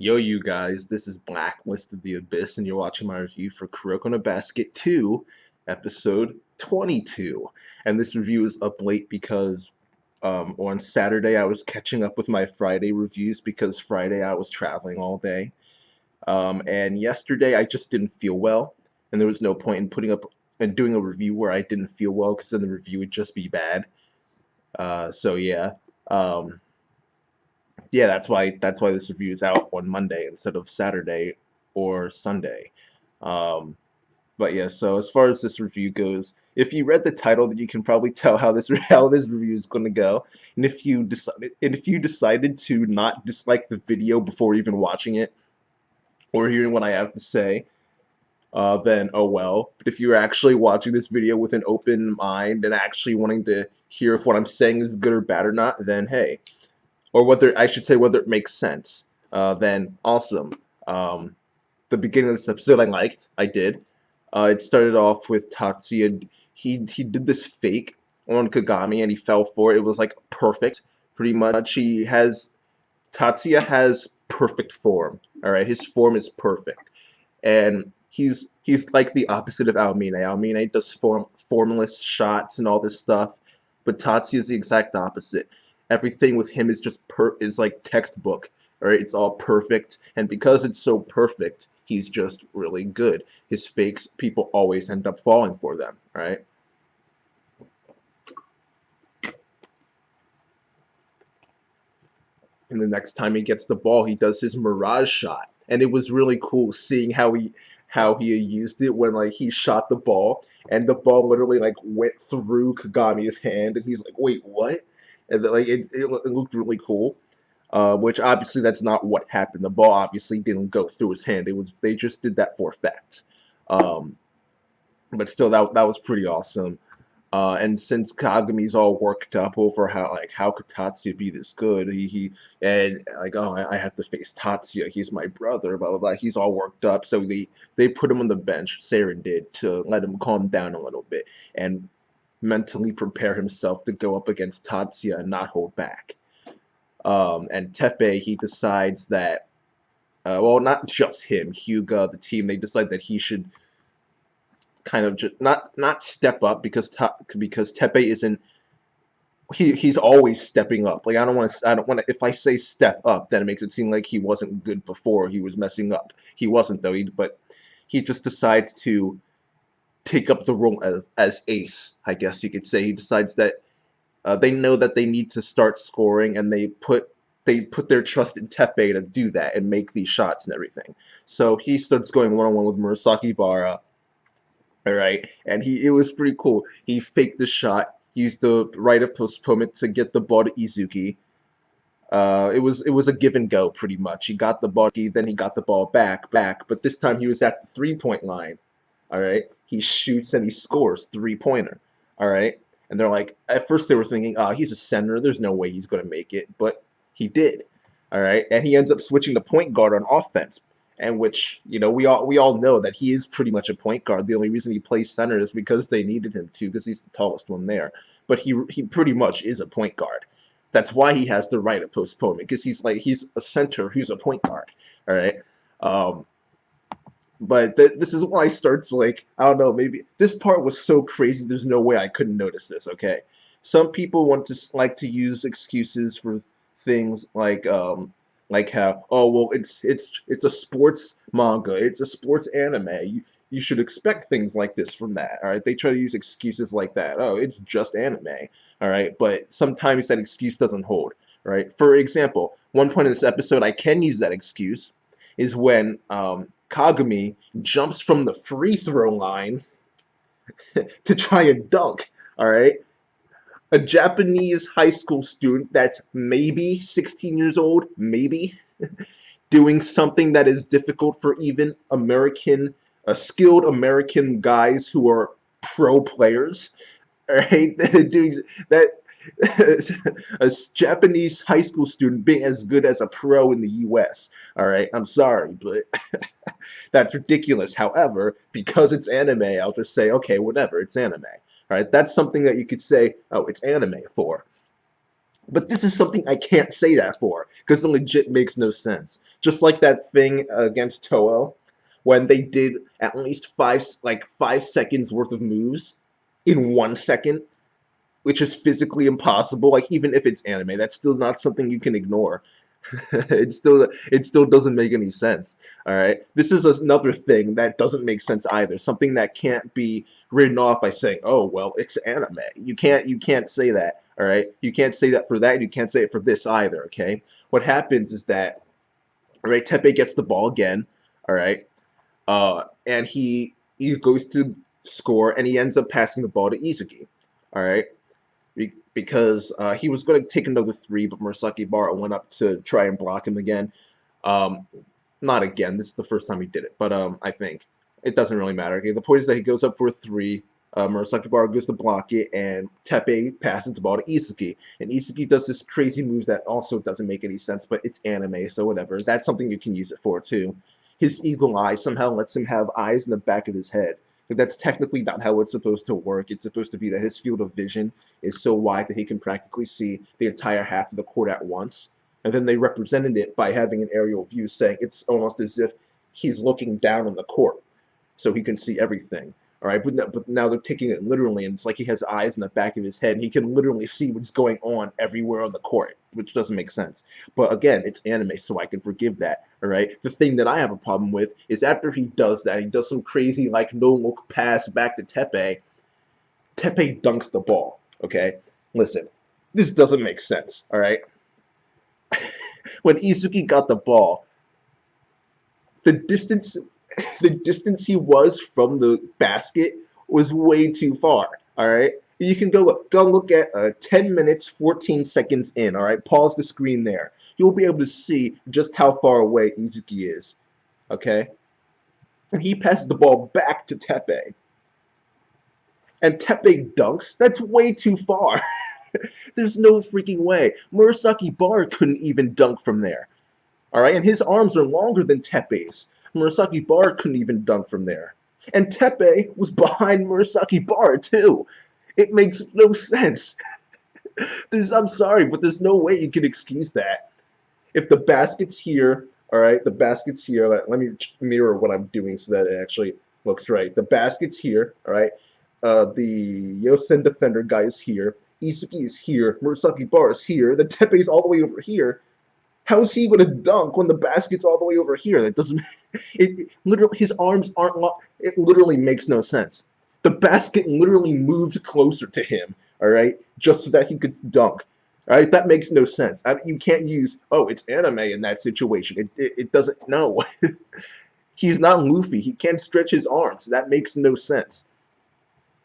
Yo, you guys, this is Blacklist of the Abyss, and you're watching my review for Kuroko no Basket 2, episode 22. And this review is up late because on Saturday I was catching up with my Friday reviews because Friday I was traveling all day. And yesterday I just didn't feel well, and there was no point in putting up and doing a review where I didn't feel well because then the review would just be bad. So yeah. Um, yeah, that's why this review is out on Monday instead of Saturday or Sunday. Um, but yeah, so as far as this review goes, if you read the title, then you can probably tell how this how this review is going to go. And if you decided to not dislike the video before even watching it or hearing what I have to say, then oh well. But if you're actually watching this video with an open mind and actually wanting to hear if what I'm saying is good or bad or not, then hey, or whether I should say whether it makes sense, then awesome. Um, the beginning of this episode I liked. I did. It started off with Tatsuya. He did this fake on Kagami and he fell for it. It was like perfect. Pretty much Tatsuya has perfect form. All right, his form is perfect, and he's like the opposite of Aomine. Aomine does formless shots and all this stuff, but Tatsuya is the exact opposite. Everything with him is just is like textbook. All right, it's all perfect, and because it's so perfect, he's just really good. His fakes, people always end up falling for them. Right? And the next time he gets the ball, he does his mirage shot, and it was really cool seeing how he used it when like he shot the ball, and the ball literally like went through Kagami's hand, and he's like, "Wait, what?" And then, like it looked really cool. Which obviously that's not what happened. The ball obviously didn't go through his hand. They just did that for effect. Um, but still, that was pretty awesome. And since Kagami's all worked up over how could Tatsuya be this good, he and like, oh, I have to face Tatsuya, he's my brother, blah blah blah. He's all worked up, so they put him on the bench. Saren did, to let him calm down a little bit and mentally prepare himself to go up against Tatsuya and not hold back. And Teppei, he decides that, well, not just him, Hyuga, the team, they decide that he should kind of just not step up because Teppei isn't, he's always stepping up. Like I don't want to, if I say step up, then it makes it seem like he wasn't good before, he was messing up. He wasn't though, but he just decides to take up the role as ace, I guess you could say. He decides that they know that they need to start scoring, and they put their trust in Teppei to do that and make these shots and everything. So he starts going one-on-one with Murasakibara. All right, and it was pretty cool. He faked the shot, used the right of postponement to get the ball to Izuki. It was a give and go pretty much. He got the ball, then he got the ball back, but this time he was at the 3-point line. All right, he shoots and he scores 3-pointer. All right, and they're like, at first they were thinking, oh, he's a center, there's no way he's going to make it, but he did. All right, and he ends up switching to point guard on offense, and which, we all know that he is pretty much a point guard. The only reason he plays center is because they needed him to, because he's the tallest one there. But he pretty much is a point guard. That's why he has the right of postponement, because he's a center who's a point guard. All right. But this is why I starts, like, I don't know, maybe this part was so crazy there's no way I couldn't notice this. Okay, some people want to like to use excuses for things like how, oh well, it's a sports manga, it's a sports anime, you should expect things like this from that. All right, they try to use excuses like that. Oh, it's just anime. All right, but sometimes that excuse doesn't hold. Right, for example, one point in this episode I can use that excuse is when Kagami jumps from the free throw line to try and dunk. All right, a Japanese high school student that's maybe 16 years old, maybe, doing something that is difficult for even skilled American guys who are pro players. All right, doing that. A Japanese high school student being as good as a pro in the U.S. All right, I'm sorry, but that's ridiculous. However, because it's anime, I'll just say, okay, whatever, it's anime. All right, that's something that you could say, oh, it's anime for. But this is something I can't say that for, because it legit makes no sense. Just like that thing against Toho, when they did at least 5 seconds worth of moves in 1 second, which is physically impossible. Like even if it's anime, that's still not something you can ignore. It still doesn't make any sense. All right, this is another thing that doesn't make sense either. Something that can't be written off by saying, "Oh well, it's anime." You can't say that. All right, you can't say that for that. You can't say it for this either. Okay, what happens is that, all right, Teppei gets the ball again. All right, and he goes to score, and he ends up passing the ball to Izuki. All right, because he was going to take another three, but Murasakibara went up to try and block him again. Um, Not again. This is the first time he did it, but I think it doesn't really matter. Okay, the point is that he goes up for a three. Murasakibara goes to block it, and Teppei passes the ball to Isuki. And Isuki does this crazy move that also doesn't make any sense, but it's anime, so whatever. That's something you can use it for too. His eagle eye somehow lets him have eyes in the back of his head. But that's technically not how it's supposed to work. It's supposed to be that his field of vision is so wide that he can practically see the entire half of the court at once. And then they represented it by having an aerial view, saying it's almost as if he's looking down on the court so he can see everything. All right, but now they're taking it literally, and it's like he has eyes in the back of his head, and he can literally see what's going on everywhere on the court, which doesn't make sense. But again, it's anime, so I can forgive that. All right. The thing that I have a problem with is after he does that, he does some crazy like no look pass back to Teppei. Teppei dunks the ball. Okay, listen, this doesn't make sense. All right, when Izuki got the ball, the distance the distance he was from the basket was way too far. All right, you can go look at 10 minutes 14 seconds in. All right, pause the screen there. You'll be able to see just how far away Izuki is. Okay, and he passes the ball back to Teppei, and Teppei dunks. That's way too far. There's no freaking way. Murasakibara couldn't even dunk from there. All right, and his arms are longer than Teppei's. Murasakibara couldn't even dunk from there. And Teppei was behind Murasakibara too. It makes no sense. I'm sorry, but there's no way you can excuse that. If the basket's here, all right, the basket's here. Let me mirror what I'm doing so that it actually looks right. The basket's here, all right. The Yosen defender guy is here. Isuki is here. Murasakibara is here. The Teppei's all the way over here. How is he going to dunk when the basket's all the way over here? That doesn't. It literally his arms aren't. It literally makes no sense. The basket literally moved closer to him. All right, just so that he could dunk. All right, that makes no sense. You can't use it's anime in that situation. It doesn't. No, he's not Luffy. He can't stretch his arms. That makes no sense.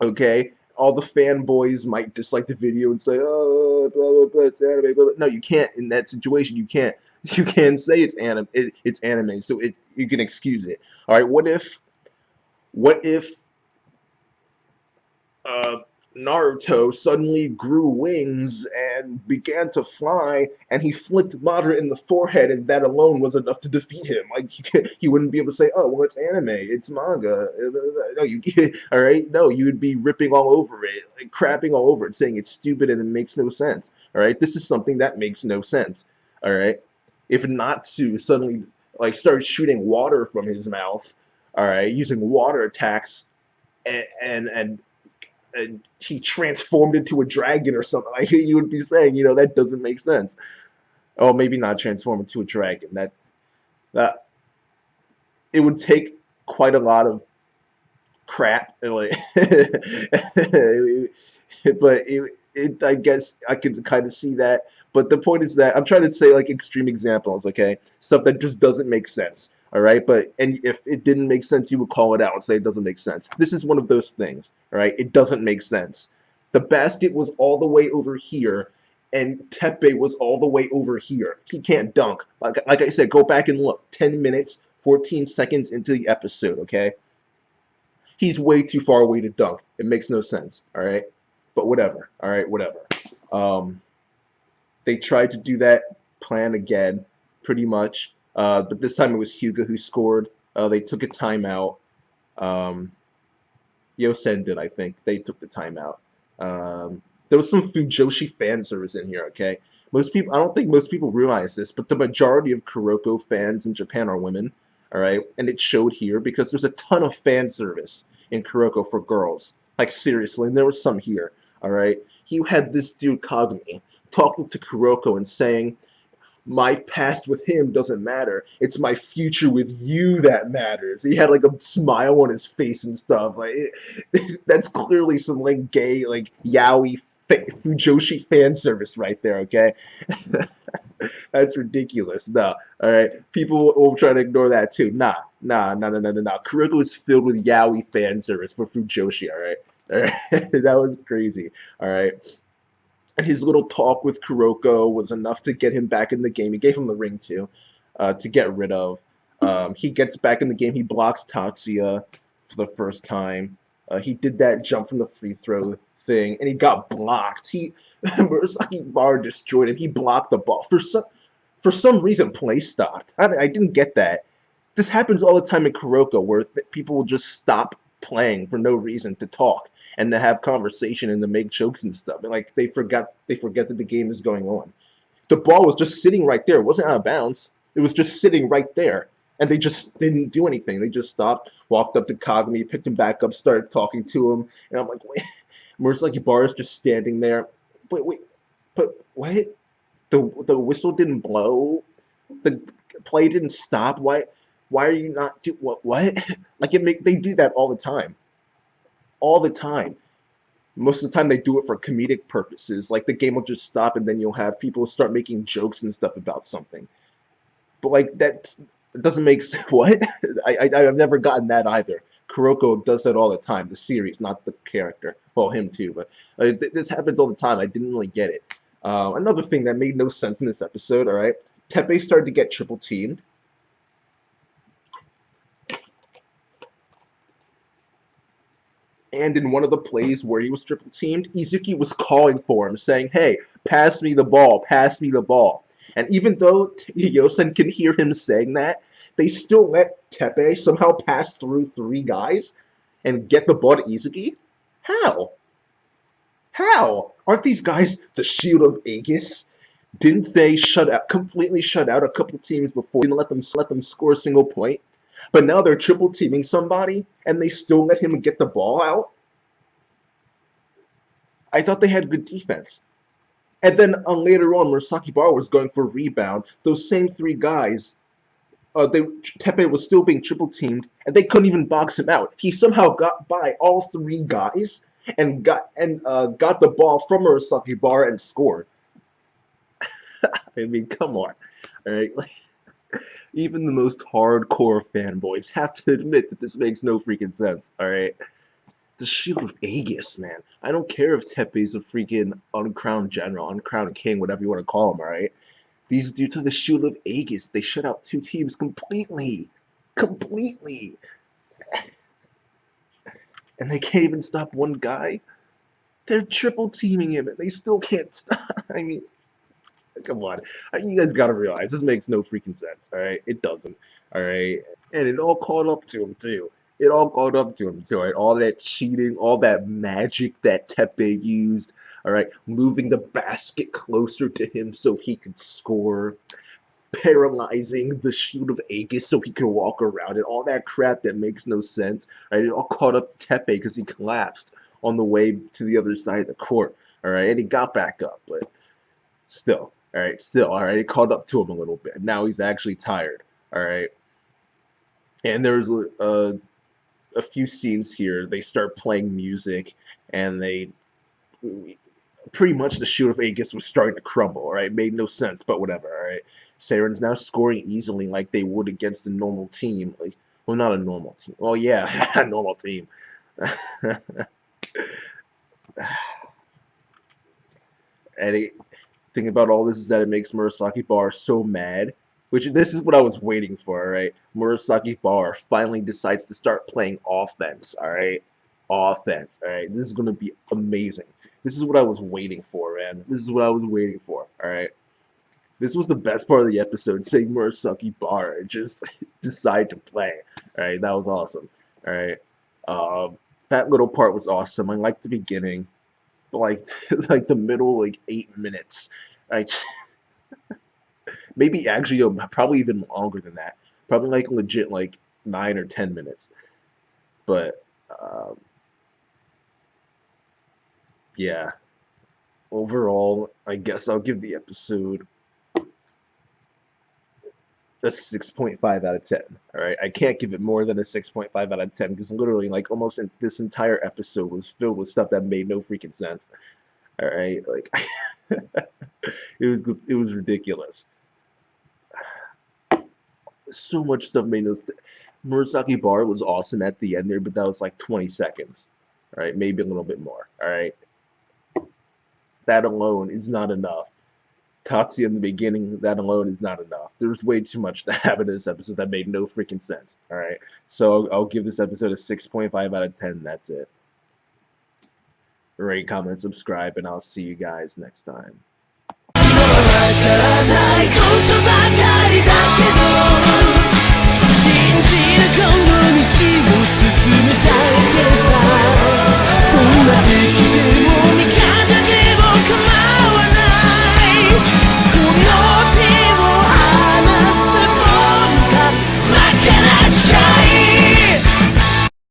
Okay, all the fanboys might dislike the video and say, "Oh, blah blah blah, it's anime." Blah, blah. No, you can't. In that situation, you can't. You can't say it's anime. It's anime, so you can excuse it. All right. What if uh, Naruto suddenly grew wings and began to fly, and he flicked Madara in the forehead, and that alone was enough to defeat him? Like you wouldn't be able to say, "Oh, well, it's anime, it's manga." No, all right. No, you would be ripping all over it, like crapping all over it, saying it's stupid and it makes no sense. All right, this is something that makes no sense. All right, if Natsu suddenly like started shooting water from his mouth, all right, using water attacks and he transformed into a dragon or something. Like you would be saying, that doesn't make sense. Oh, maybe not transform into a dragon. That it would take quite a lot of crap, like, but I guess I could kind of see that. But the point is that I'm trying to say like extreme examples, okay? Stuff that just doesn't make sense. All right, and if it didn't make sense, you would call it out and say it doesn't make sense. This is one of those things. All right, it doesn't make sense. The basket was all the way over here, and Teppei was all the way over here. He can't dunk. Like I said, go back and look. 10 minutes, 14 seconds into the episode. Okay, he's way too far away to dunk. It makes no sense. All right, but whatever. All right, whatever. Um, they tried to do that plan again, pretty much. But this time it was Hyuga who scored. They took a timeout. Um, Yosen did, I think. They took the timeout. There was some Fujoshi fan service in here, okay? Most people, I don't think most people realize this, but the majority of Kuroko fans in Japan are women, all right? And it showed here because there's a ton of fan service in Kuroko for girls. Like, seriously, and there was some here, all right? You had this dude, Kagami, talking to Kuroko and saying, my past with him doesn't matter. It's my future with you that matters. He had like a smile on his face and stuff. Like that's clearly some like gay like yaoi Fujoshi fan service right there. Okay, that's ridiculous. No, all right. People will try to ignore that too. Nah. Kuroko is filled with yaoi fan service for Fujoshi. All right. That was crazy. All right. And his little talk with Kuroko was enough to get him back in the game. He gave him the ring too, to get rid of. He gets back in the game. He blocks Tatsuya for the first time. He did that jump from the free throw thing, and he got blocked. Murasakibara destroyed him. He blocked the ball for some reason. Play stopped. I didn't get that. This happens all the time in Kuroko, where people will just stop playing for no reason to talk and to have conversation and to make jokes and stuff. And like they forget that the game is going on. The ball was just sitting right there. It wasn't out of bounds. It was just sitting right there. And they just didn't do anything. They just stopped, walked up to Kagami, picked him back up, started talking to him. And I'm like, wait, Murasakibara's just standing there. Wait, but what? The whistle didn't blow? The play didn't stop? Why are you not do what? Like they do that all the time. All the time. Most of the time they do it for comedic purposes. Like the game will just stop and then you'll have people start making jokes and stuff about something. But like that doesn't make sense. What? I've never gotten that either. Kuroko does that all the time. The series, not the character. Well, him too. But this happens all the time. I didn't really get it. Another thing that made no sense in this episode. All right, Teppei started to get triple teamed. And in one of the plays where he was triple teamed, Izuki was calling for him, saying, hey, pass me the ball, pass me the ball. And even though Yosen can hear him saying that, they still let Teppei somehow pass through three guys and get the ball to Izuki? How? How? Aren't these guys the Shield of Aegis? Didn't they completely shut out a couple teams before? Didn't let them score a single point? But now they're triple teaming somebody, and they still let him get the ball out? I thought they had good defense. And then later on, Murasakibara was going for rebound. Those same three guys, Teppei was still being triple teamed, and they couldn't even box him out. He somehow got by all three guys and got the ball from Murasakibara and scored. I mean, come on, all right. Even the most hardcore fanboys have to admit that this makes no freaking sense, alright? The Shield of Aegis, man. I don't care if Teppei's a freaking uncrowned general, uncrowned king, whatever you want to call him, alright? These dudes are the Shield of Aegis. They shut out two teams completely. Completely. And they can't even stop one guy? They're triple teaming him and they still can't stop. I mean, come on. You guys gotta realize, this makes no freaking sense, alright? It doesn't, alright? And it all caught up to him, too. It all caught up to him, too, alright? All that cheating, all that magic that Teppei used, alright? Moving the basket closer to him so he could score. Paralyzing the Shield of Aegis so he could walk around it. All that crap that makes no sense, right? It all caught up to Teppei because he collapsed on the way to the other side of the court, alright? And he got back up, but still. Alright, it caught up to him a little bit. Now he's actually tired, alright? And there's a few scenes here. They start playing music, and pretty much the Shield of Aegis was starting to crumble, alright? Made no sense, but whatever, alright? Saren's now scoring easily like they would against a normal team. Like, well, not a normal team. Well, yeah, a normal team. And thing about all this is that it makes Murasakibara so mad, which this is what I was waiting for, alright? Murasakibara finally decides to start playing offense, alright? Offense, alright? This is going to be amazing. This is what I was waiting for, man. This is what I was waiting for, alright? This was the best part of the episode, seeing Murasakibara just decide to play, alright? That was awesome, alright? That little part was awesome. I liked the beginning. like like the middle like 8 minutes. Like maybe actually probably even longer than that. Probably like legit like 9 or 10 minutes. But yeah, overall, I guess I'll give the episode a 6.5 out of 10. All right, I can't give it more than a 6.5 out of 10 because literally, like, almost this entire episode was filled with stuff that made no freaking sense. All right, like, it was ridiculous. So much stuff made no. Murasakibara was awesome at the end there, but that was like 20 seconds. All right, maybe a little bit more. All right, that alone is not enough. Tatsuya in the beginning, that alone is not enough. There's way too much that happened in this episode that made no freaking sense. All right, so I'll give this episode a 6.5 out of 10. That's it. Rate, comment, subscribe, and I'll see you guys next time.